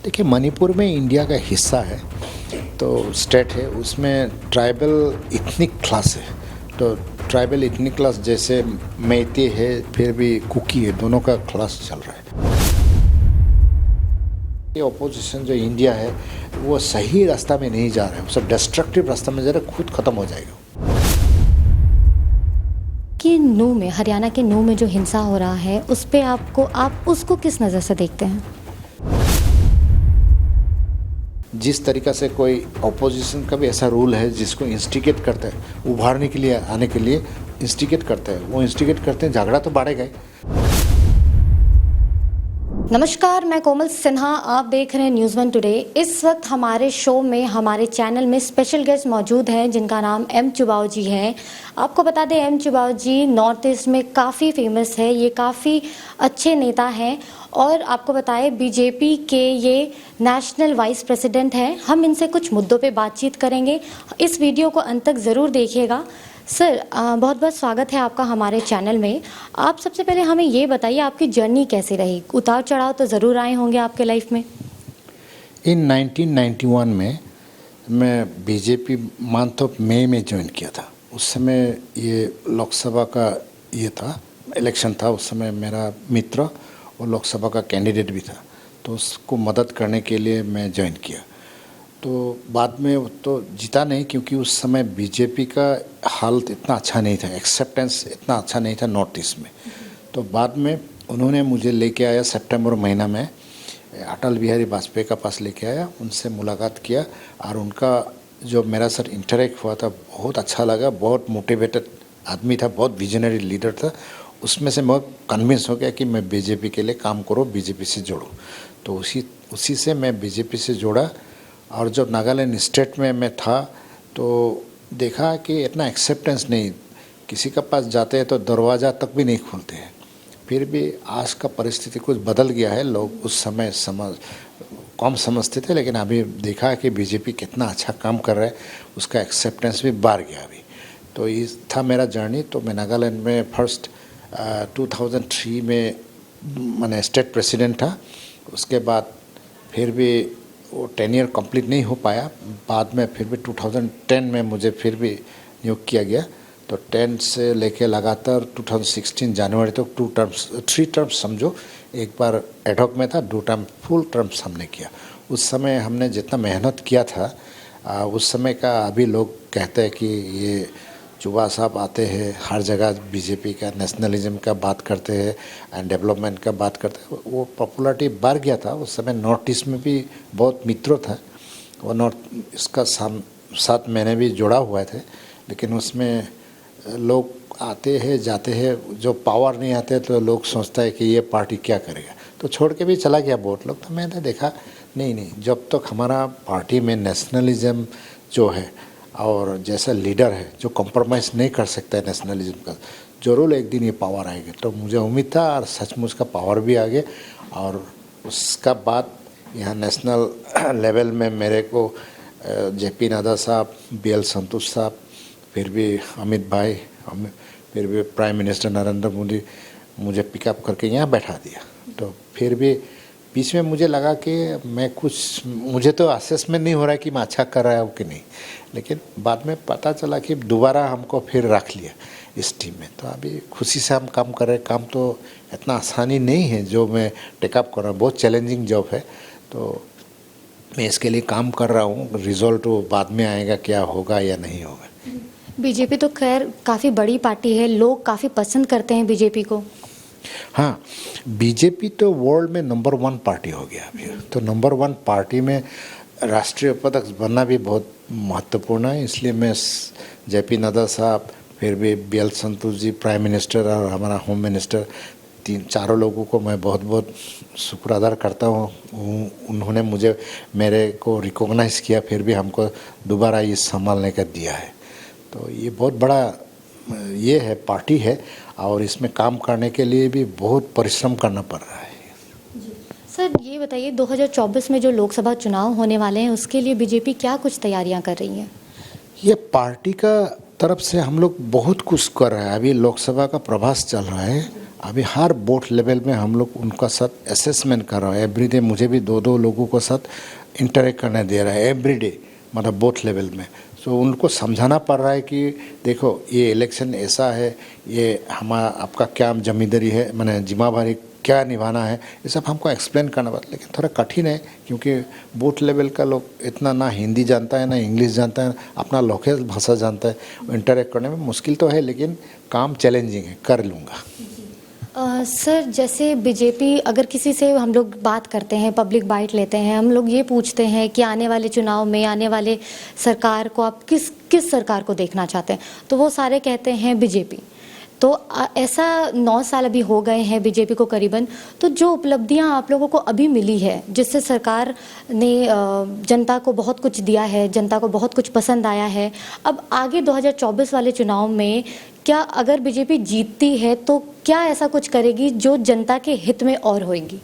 देखिए, मणिपुर में इंडिया का हिस्सा है, तो स्टेट है, उसमें ट्राइबल इथनिक क्लास है। तो ट्राइबल इथनिक क्लास जैसे मैते है, फिर भी कुकी है, दोनों का क्लास चल रहा है। ये ऑपोजिशन जो इंडिया है वो सही रास्ता में नहीं जा रहा है, वो सब डिस्ट्रक्टिव रास्ता में जा रहा है, खुद खत्म हो जाएगा। कि नू में, हरियाणा के नू में जो हिंसा हो रहा है उस पे आप उसको किस नज़र से देखते हैं? जिस तरीक़ा से कोई ऑपोजिशन का भी ऐसा रूल है जिसको इंस्टिगेट करता है, उभारने के लिए, आने के लिए इंस्टिगेट करता है, वो इंस्टिगेट करते हैं, झगड़ा तो बढ़ेगा ही। नमस्कार, मैं कोमल सिन्हा, आप देख रहे हैं न्यूज़ वन टुडे। इस वक्त हमारे शो में, हमारे चैनल में स्पेशल गेस्ट मौजूद हैं जिनका नाम एम चुबाऊ जी है। आपको बता दें, एम चुबाऊ जी नॉर्थ ईस्ट में काफ़ी फेमस है, ये काफ़ी अच्छे नेता हैं और आपको बताएं बीजेपी के ये नेशनल वाइस प्रेसिडेंट हैं। हम इनसे कुछ मुद्दों पे बातचीत करेंगे, इस वीडियो को अंत तक ज़रूर देखिएगा। सर, बहुत बहुत स्वागत है आपका हमारे चैनल में। आप सबसे पहले हमें ये बताइए, आपकी जर्नी कैसी रही? उतार चढ़ाव तो ज़रूर आए होंगे आपके लाइफ में। इन 1991 में मैं बीजेपी मानथोप में ज्वाइन किया था। उस समय ये लोकसभा का ये था, इलेक्शन था। उस समय मेरा मित्र और लोकसभा का कैंडिडेट भी था, तो उसको मदद करने के लिए मैं ज्वाइन किया। तो बाद में तो जीता नहीं, क्योंकि उस समय बीजेपी का हालत इतना अच्छा नहीं था, एक्सेप्टेंस इतना अच्छा नहीं था नॉर्थ ईस्ट में। तो बाद में उन्होंने मुझे लेके आया सितंबर महीना में, अटल बिहारी वाजपेयी का पास लेके आया, उनसे मुलाकात किया और उनका जो मेरा सर इंटरेक्ट हुआ था बहुत अच्छा लगा। बहुत मोटिवेटेड आदमी था, बहुत विजनरी लीडर था। उसमें से मैं कन्विंस हो गया कि मैं बीजेपी के लिए काम करूँ, बीजेपी से जुड़ूँ। तो उसी से मैं बीजेपी से जुड़ा। और जब नागालैंड स्टेट में मैं था तो देखा कि इतना एक्सेप्टेंस नहीं, किसी के पास जाते हैं तो दरवाज़ा तक भी नहीं खोलते हैं। फिर भी आज का परिस्थिति कुछ बदल गया है, लोग उस समय कम समझते थे, लेकिन अभी देखा कि बीजेपी कितना अच्छा काम कर रहा है, उसका एक्सेप्टेंस भी बढ़ गया अभी। तो ये था मेरा जर्नी। तो मैं नागालैंड में फर्स्ट 2003 में मैंने स्टेट प्रेसिडेंट था। उसके बाद फिर भी वो 10 ईयर कंप्लीट नहीं हो पाया। बाद में फिर भी 2010 में मुझे फिर भी नियुक्त किया गया। तो 10 से लेके लगातार 2016 जनवरी तक 3 टर्म्स समझो। एक बार एडहॉक में था, 2 टर्म फुल टर्म्स हमने किया। उस समय हमने जितना मेहनत किया था उस समय का अभी लोग कहते हैं कि ये चुबा साहब आते हैं हर जगह बीजेपी का नेशनलिज्म का बात करते हैं एंड डेवलपमेंट का बात करते हैं, वो पॉपुलरिटी बढ़ गया था। उस समय नॉर्थ ईस्ट में भी बहुत मित्रों था, वो नॉर्थ इसका साथ मैंने भी जुड़ा हुआ थे। लेकिन उसमें लोग आते हैं जाते हैं, जो पावर नहीं आते तो लोग सोचता है कि ये पार्टी क्या करेगा, तो छोड़ के भी चला गया बहुत लोग। तो मैंने देखा नहीं, जब तक हमारा पार्टी में नेशनलिज्म जो है और जैसा लीडर है जो कॉम्प्रोमाइज़ नहीं कर सकता है नेशनलिज्म का, जरूर एक दिन ये पावर आएगा। तो मुझे उम्मीद था और सचमुच का पावर भी आ गया। और उसका बाद यहाँ नेशनल लेवल में मेरे को जेपी नड्डा साहब, BL संतोष साहब, फिर भी अमित भाई, फिर भी प्राइम मिनिस्टर नरेंद्र मोदी मुझे पिकअप करके यहाँ बैठा दिया। तो फिर भी बीच में मुझे लगा कि मुझे तो असेसमेंट नहीं हो रहा है कि मैं अच्छा कर रहा हूँ कि नहीं, लेकिन बाद में पता चला कि दोबारा हमको फिर रख लिया इस टीम में। तो अभी खुशी से हम काम कर रहे हैं। काम तो इतना आसानी नहीं है जो मैं टेकअप कर रहा हूँ, बहुत चैलेंजिंग जॉब है। तो मैं इसके लिए काम कर रहा हूँ, रिजल्ट बाद में आएगा, क्या होगा या नहीं होगा। बीजेपी तो खैर काफ़ी बड़ी पार्टी है, लोग काफ़ी पसंद करते हैं बीजेपी को। हाँ, बीजेपी तो वर्ल्ड में नंबर 1 पार्टी हो गया अभी। तो नंबर 1 पार्टी में राष्ट्रीय उपाध्यक्ष बनना भी बहुत महत्वपूर्ण है। इसलिए मैं जेपी नड्डा साहब, फिर भी BL Santosh ji prime minister और हमारा होम मिनिस्टर, चारों लोगों को मैं बहुत बहुत शुक्र अदा करता हूँ। उन्होंने मेरे को रिकॉग्नाइज़ किया, फिर भी हमको दोबारा ये संभालने का दिया है। तो ये बहुत बड़ा ये है, पार्टी है, और इसमें काम करने के लिए भी बहुत परिश्रम करना पड़ रहा है। सर, ये बताइए 2024 में जो लोकसभा चुनाव होने वाले हैं उसके लिए बीजेपी क्या कुछ तैयारियां कर रही है? ये पार्टी का तरफ से हम लोग बहुत कुछ कर रहे हैं। अभी लोकसभा का प्रवास चल रहा है अभी हर बूथ लेवल में हम लोग उनका साथ असेसमेंट कर रहा है। एवरीडे मुझे भी 2-2 लोगों को साथ इंटरेक्ट करने दे रहा है एवरीडे, मतलब बूथ लेवल में। सो उनको समझाना पड़ रहा है कि देखो ये इलेक्शन ऐसा है, ये आपका क्या जिम्मेदारी है, मैंने जिम्मेदारी क्या निभाना है, ये सब हमको एक्सप्लेन करना पड़ता है। लेकिन थोड़ा कठिन है क्योंकि बूथ लेवल का लोग इतना ना हिंदी जानता है ना इंग्लिश जानता है, अपना लोकल भाषा जानता है। इंटरेक्ट करने में मुश्किल तो है लेकिन काम चैलेंजिंग है, कर लूँगा। सर जैसे बीजेपी, अगर किसी से हम लोग बात करते हैं, पब्लिक बाइट लेते हैं, हम लोग ये पूछते हैं कि आने वाले चुनाव में, आने वाले सरकार को आप किस सरकार को देखना चाहते हैं, तो वो सारे कहते हैं बीजेपी। तो ऐसा 9 साल अभी हो गए हैं बीजेपी को करीबन, तो जो उपलब्धियां आप लोगों को अभी मिली है, जिससे सरकार ने जनता को बहुत कुछ दिया है, जनता को बहुत कुछ पसंद आया है, अब आगे 2024 वाले चुनाव में क्या अगर बीजेपी जीतती है तो क्या ऐसा कुछ करेगी जो जनता के हित में और होएगी?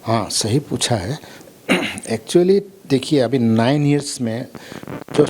हाँ, सही पूछा है। एक्चुअली देखिए अभी 9 इयर्स में जो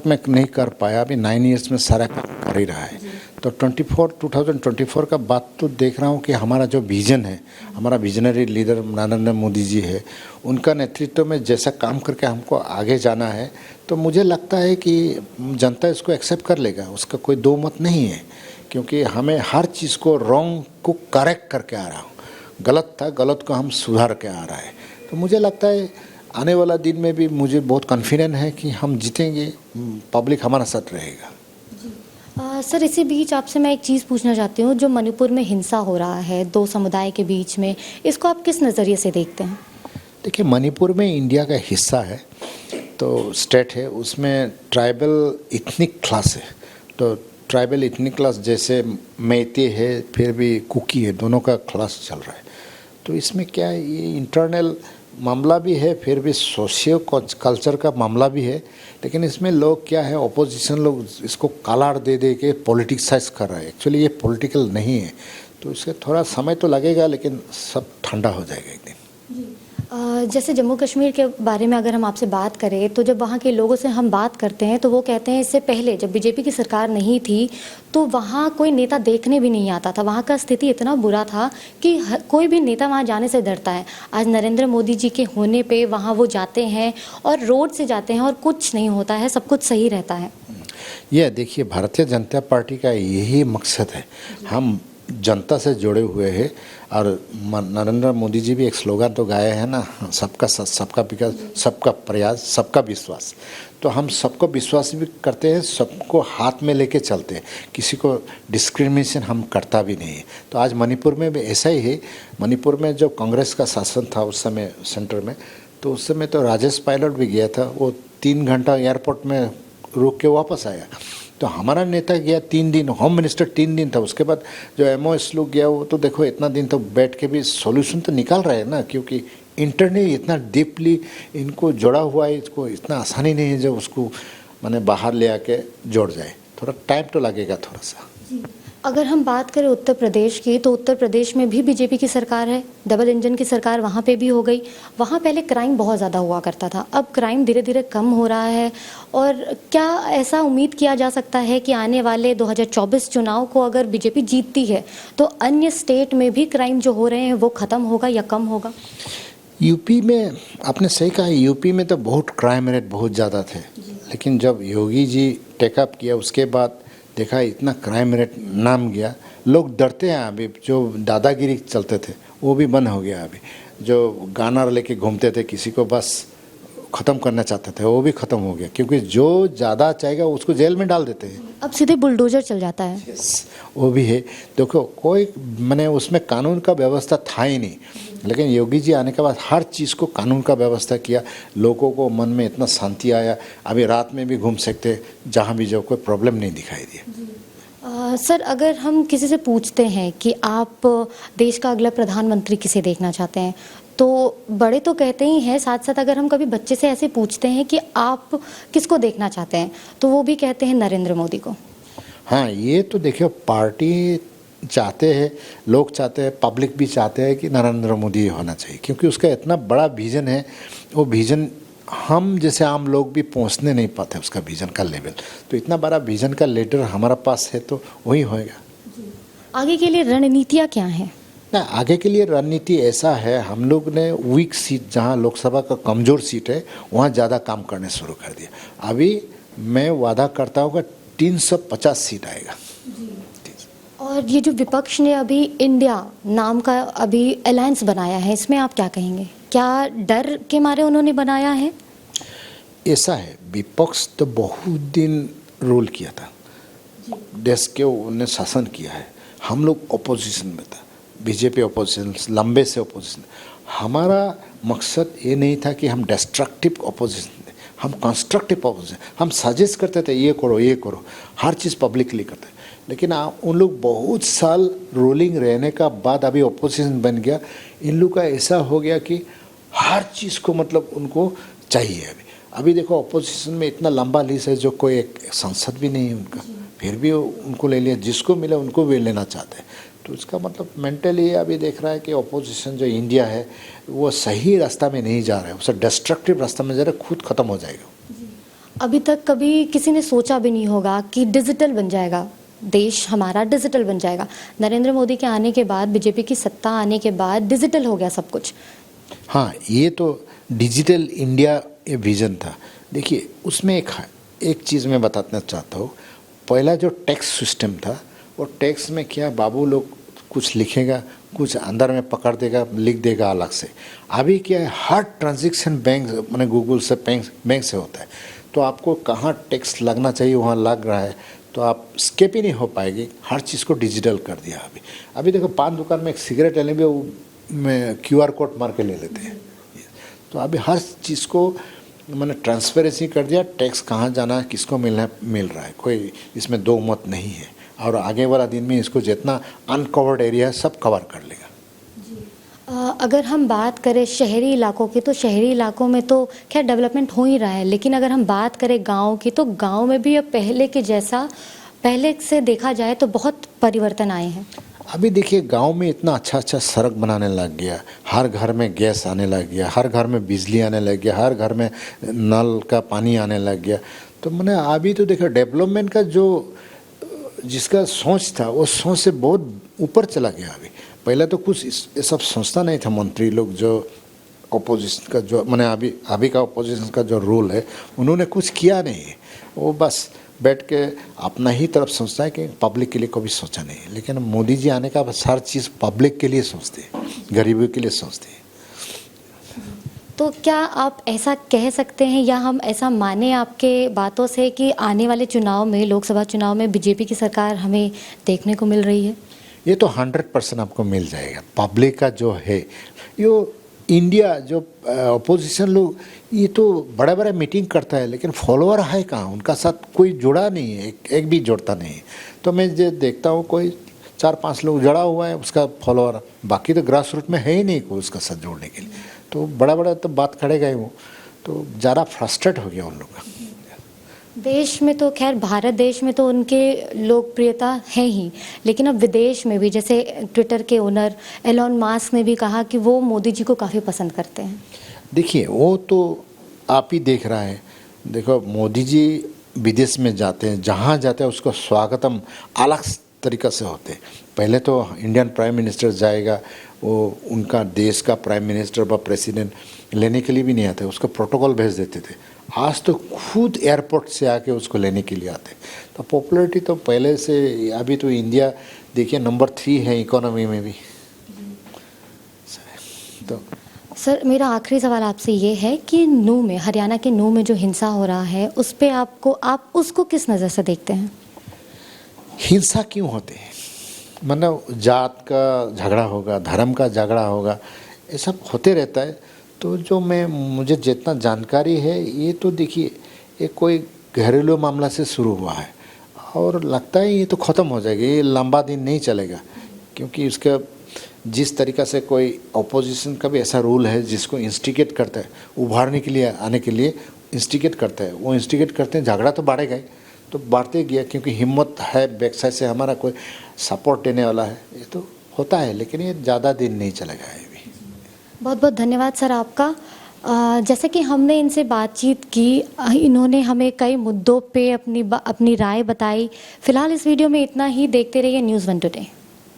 में नहीं कर पाया, अभी 9 इयर्स में सारा कर ही रहा है। तो 2024 का बात तो देख रहा हूँ कि हमारा जो विजन है, हमारा विजनरी लीडर नरेंद्र मोदी जी है, उनका नेतृत्व में जैसा काम करके हमको आगे जाना है, तो मुझे लगता है कि जनता इसको एक्सेप्ट कर लेगा, उसका कोई दो मत नहीं है। क्योंकि हमें हर चीज़ को रॉन्ग को करेक्ट करके आ रहा हूँ, गलत था, गलत को हम सुधार के आ रहा है। तो मुझे लगता है आने वाला दिन में भी मुझे बहुत कॉन्फिडेंट है कि हम जीतेंगे, पब्लिक हमारा साथ रहेगा। सर इसी बीच आपसे मैं एक चीज़ पूछना चाहती हूँ, जो मणिपुर में हिंसा हो रहा है 2 समुदाय के बीच में, इसको आप किस नज़रिए से देखते हैं? देखिए मणिपुर में इंडिया का हिस्सा है, तो स्टेट है, उसमें ट्राइबल इथनिक क्लास है। तो ट्राइबल इथनिक क्लास जैसे मैते है, फिर भी कुकी है, दोनों का क्लास चल रहा है। तो इसमें क्या है, ये इंटरनल मामला भी है, फिर भी सोशियो कल्चर का मामला भी है। लेकिन इसमें लोग क्या है, ऑपोजिशन लोग इसको कलर दे दे के पॉलिटिक्साइज कर रहा है। एक्चुअली ये पॉलिटिकल नहीं है, तो इसका थोड़ा समय तो लगेगा लेकिन सब ठंडा हो जाएगा एक दिन। जैसे जम्मू कश्मीर के बारे में अगर हम आपसे बात करें, तो जब वहाँ के लोगों से हम बात करते हैं तो वो कहते हैं इससे पहले जब बीजेपी की सरकार नहीं थी तो वहाँ कोई नेता देखने भी नहीं आता था, वहाँ का स्थिति इतना बुरा था कि कोई भी नेता वहाँ जाने से डरता है। आज नरेंद्र मोदी जी के होने पे वहाँ वो जाते हैं और रोड से जाते हैं और कुछ नहीं होता है, सब कुछ सही रहता है। यह देखिए भारतीय जनता पार्टी का यही मकसद है, हम जनता से जुड़े हुए हैं। और नरेंद्र मोदी जी भी एक स्लोगन तो गाए हैं ना, सबका साथ, सबका विकास, सबका प्रयास, सबका विश्वास। तो हम सबको विश्वास भी करते हैं, सबको हाथ में लेके चलते हैं, किसी को डिस्क्रिमिनेशन हम करता भी नहीं है। तो आज मणिपुर में भी ऐसा ही है। मणिपुर में जब कांग्रेस का शासन था उस समय सेंटर में, तो उस समय तो राजेश पायलट भी गया था, वो 3 घंटा एयरपोर्ट में रुक के वापस आया। तो हमारा नेता गया 3 दिन, होम मिनिस्टर 3 दिन था। उसके बाद जो एमओएस लोग गया, वो तो देखो इतना दिन तो बैठ के भी सॉल्यूशन तो निकाल रहे हैं ना, क्योंकि इंटरनेट इतना डीपली इनको जोड़ा हुआ है, इसको इतना आसानी नहीं है जब उसको मैंने बाहर ले आके जोड़ जाए, थोड़ा टाइम तो लगेगा थोड़ा सा। अगर हम बात करें उत्तर प्रदेश की, तो उत्तर प्रदेश में भी बीजेपी की सरकार है, डबल इंजन की सरकार वहाँ पे भी हो गई। वहाँ पहले क्राइम बहुत ज़्यादा हुआ करता था, अब क्राइम धीरे धीरे कम हो रहा है। और क्या ऐसा उम्मीद किया जा सकता है कि आने वाले 2024 चुनाव को अगर बीजेपी जीतती है तो अन्य स्टेट में भी क्राइम जो हो रहे हैं वो ख़त्म होगा या कम होगा? यूपी में आपने सही कहा, यूपी में तो बहुत क्राइम रेट बहुत ज़्यादा थे, लेकिन जब योगी जी टेकअप किया उसके बाद देखा इतना क्राइम रेट नाम गया। लोग डरते हैं, अभी जो दादागिरी चलते थे वो भी बंद हो गया। अभी जो गाना लेके घूमते थे, किसी को बस ख़त्म करना चाहते थे, वो भी ख़त्म हो गया, क्योंकि जो ज़्यादा चाहेगा उसको जेल में डाल देते हैं। अब सीधे बुलडोजर चल जाता है। वो भी है। देखो कोई मैंने उसमें कानून का व्यवस्था था ही नहीं, लेकिन योगी जी आने के बाद हर चीज़ को कानून का व्यवस्था किया, लोगों को मन में इतना शांति आया, अभी रात में भी घूम सकते जहाँ भी जाओ, कोई प्रॉब्लम नहीं दिखाई दिया। सर अगर हम किसी से पूछते हैं कि आप देश का अगला प्रधानमंत्री किसे देखना चाहते हैं, तो बड़े तो कहते ही हैं, साथ साथ अगर हम कभी बच्चे से ऐसे पूछते हैं कि आप किसको देखना चाहते हैं, तो वो भी कहते हैं नरेंद्र मोदी को। हाँ, ये तो देखिए पार्टी चाहते हैं, लोग चाहते हैं, पब्लिक भी चाहते हैं कि नरेंद्र मोदी होना चाहिए, क्योंकि उसका इतना बड़ा विज़न है। वो विज़न हम जैसे आम लोग भी पहुंचने नहीं पाते उसका विज़न का लेवल। तो इतना बड़ा विज़न का लीडर हमारा पास है तो वही होएगा। आगे के लिए रणनीतियाँ क्या हैं? ना आगे के लिए रणनीति ऐसा है, हम लोग ने वीक सीट जहाँ लोकसभा का कमज़ोर सीट है वहाँ ज़्यादा काम करने शुरू कर दिया। अभी मैं वादा करता हूँ कि 350 सीट आएगा। और ये जो विपक्ष ने अभी इंडिया नाम का अभी अलायंस बनाया है, इसमें आप क्या कहेंगे? क्या डर के मारे उन्होंने बनाया है? ऐसा है, विपक्ष तो बहुत दिन रोल किया था, देश के उन्हें शासन किया है। हम लोग अपोजिशन में था, बीजेपी अपोजिशन, लंबे से अपोजिशन। हमारा मकसद ये नहीं था कि हम डिस्ट्रक्टिव अपोजिशन थे, हम कंस्ट्रक्टिव अपोजिशन। हम सजेस्ट करते थे ये करो, हर चीज़ पब्लिकली करते। लेकिन उन लोग बहुत साल रोलिंग रहने का बाद अभी अपोजिशन बन गया। इन लोग का ऐसा हो गया कि हर चीज़ को मतलब उनको चाहिए। अभी देखो अपोजिशन में इतना लंबा लिस्ट है, जो कोई एक संसद भी नहीं है उनका, फिर भी उनको ले लिया, जिसको मिला उनको भी लेना चाहते हैं। तो इसका मतलब मेंटली अभी देख रहा है कि अपोजिशन जो इंडिया है वो सही रास्ता में नहीं जा रहा है, उसे डिस्ट्रक्टिव रास्ता में जा रहा है, खुद ख़त्म हो जाएगा। अभी तक कभी किसी ने सोचा भी नहीं होगा कि डिजिटल बन जाएगा, देश हमारा डिजिटल बन जाएगा। नरेंद्र मोदी के आने के बाद, बीजेपी की सत्ता आने के बाद डिजिटल हो गया सब कुछ। हाँ, ये तो डिजिटल इंडिया ये विज़न था। देखिए उसमें एक चीज़ मैं बताना चाहता हूँ। पहला जो टैक्स सिस्टम था, वो टैक्स में क्या बाबू लोग कुछ लिखेगा, कुछ अंदर में पकड़ देगा, लिख देगा अलग से। अभी क्या है, हर ट्रांजैक्शन बैंक मैंने गूगल से बैंक से होता है, तो आपको कहाँ टैक्स लगना चाहिए वहाँ लग रहा है, तो आप स्केप ही नहीं हो पाएगी। हर चीज़ को डिजिटल कर दिया। अभी देखो पान दुकान में एक सिगरेट लेने में में QR कोड मार के ले लेते हैं। तो अभी हर चीज़ को मैंने ट्रांसपेरेंसी कर दिया। टैक्स कहाँ जाना है, किसको मिलना है, मिल रहा है, कोई इसमें दो मत नहीं है। और आगे वाला दिन में इसको जितना अनकवर्ड एरिया है सब कवर कर लेगा। अगर हम बात करें शहरी इलाकों की, तो शहरी इलाकों में तो खैर डेवलपमेंट हो ही रहा है, लेकिन अगर हम बात करें गांव की, तो गांव में भी अब पहले के जैसा, पहले से देखा जाए तो बहुत परिवर्तन आए हैं। अभी देखिए गांव में इतना अच्छा सड़क बनाने लग गया, हर घर में गैस आने लग गया, हर घर में बिजली आने लग गया, हर घर में नल का पानी आने लग गया। तो मैंने अभी तो देखा डेवलपमेंट का जो जिसका सोच था वो सोच से बहुत ऊपर चला गया। अभी पहले तो कुछ ये सब सोचता नहीं था। मंत्री लोग जो अपोजिशन का जो मैंने अभी का अपोजिशन का जो रोल है, उन्होंने कुछ किया नहीं है। वो बस बैठ के अपना ही तरफ सोचता है कि पब्लिक के लिए कभी सोचा नहीं। लेकिन मोदी जी आने का बस हर चीज़ पब्लिक के लिए सोचते हैं, गरीबों के लिए सोचते हैं। तो क्या आप ऐसा कह सकते हैं या हम ऐसा माने आपके बातों से कि आने वाले चुनाव में, लोकसभा चुनाव में बीजेपी की सरकार हमें देखने को मिल रही है? ये तो 100% आपको मिल जाएगा। पब्लिक का जो है यो इंडिया जो अपोजिशन लोग, ये तो बड़ा बड़ा मीटिंग करता है, लेकिन फॉलोअर है कहाँ, उनका साथ कोई जुड़ा नहीं है, एक भी जुड़ता नहीं है। तो मैं जो देखता हूँ कोई 4-5 लोग जुड़ा हुआ है उसका फॉलोअर, बाकी तो ग्रास रूट में है ही नहीं कोई उसका साथ जोड़ने के लिए। तो बड़ा तो बात करेगा ही वो, तो ज़्यादा फ्रस्ट्रेट हो गया उन लोग का। देश में तो खैर, भारत देश में तो उनके लोकप्रियता है ही, लेकिन अब विदेश में भी, जैसे ट्विटर के ओनर एलॉन मास्क ने भी कहा कि वो मोदी जी को काफ़ी पसंद करते हैं। देखिए वो तो आप ही देख रहा है। देखो मोदी जी विदेश में जाते हैं, जहाँ जाते हैं उसको स्वागतम अलग तरीक़ा से होते हैं। पहले तो इंडियन प्राइम मिनिस्टर जाएगा, वो उनका देश का प्राइम मिनिस्टर व प्रेसिडेंट लेने के लिए भी नहीं आते, उसको प्रोटोकॉल भेज देते थे। आज तो खुद एयरपोर्ट से आके उसको लेने के लिए आते। तो पॉपुलैरिटी तो पहले से, अभी तो इंडिया देखिए नंबर 3 है इकोनॉमी में भी। तो सर, मेरा आखिरी सवाल आपसे ये है कि नूंह में, हरियाणा के नूंह में जो हिंसा हो रहा है, उस पे आप उसको किस नज़र से देखते हैं? हिंसा क्यों होते हैं? मतलब जात का झगड़ा होगा, धर्म का झगड़ा होगा, ये सब होते रहता है। तो जो मुझे जितना जानकारी है, ये तो देखिए ये कोई घरेलू मामला से शुरू हुआ है और लगता है ये तो ख़त्म हो जाएगा, ये लंबा दिन नहीं चलेगा। क्योंकि उसका जिस तरीक़ा से कोई अपोजिशन का भी ऐसा रूल है जिसको इंस्टिगेट करता है, उभारने के लिए, आने के लिए इंस्टिगेट करता है, वो इंस्टिगेट करते हैं, झगड़ा तो बढ़ेगा ही, तो बढ़ते गया। क्योंकि हिम्मत है बैक साइड से, हमारा कोई सपोर्ट देने वाला है, ये तो होता है, लेकिन ये ज़्यादा दिन नहीं चलेगा। ये भी बहुत बहुत धन्यवाद सर आपका। जैसे कि हमने इनसे बातचीत की, इन्होंने हमें कई मुद्दों पे अपनी राय बताई। फिलहाल इस वीडियो में इतना ही। देखते रहिए न्यूज़ 1 टुडे।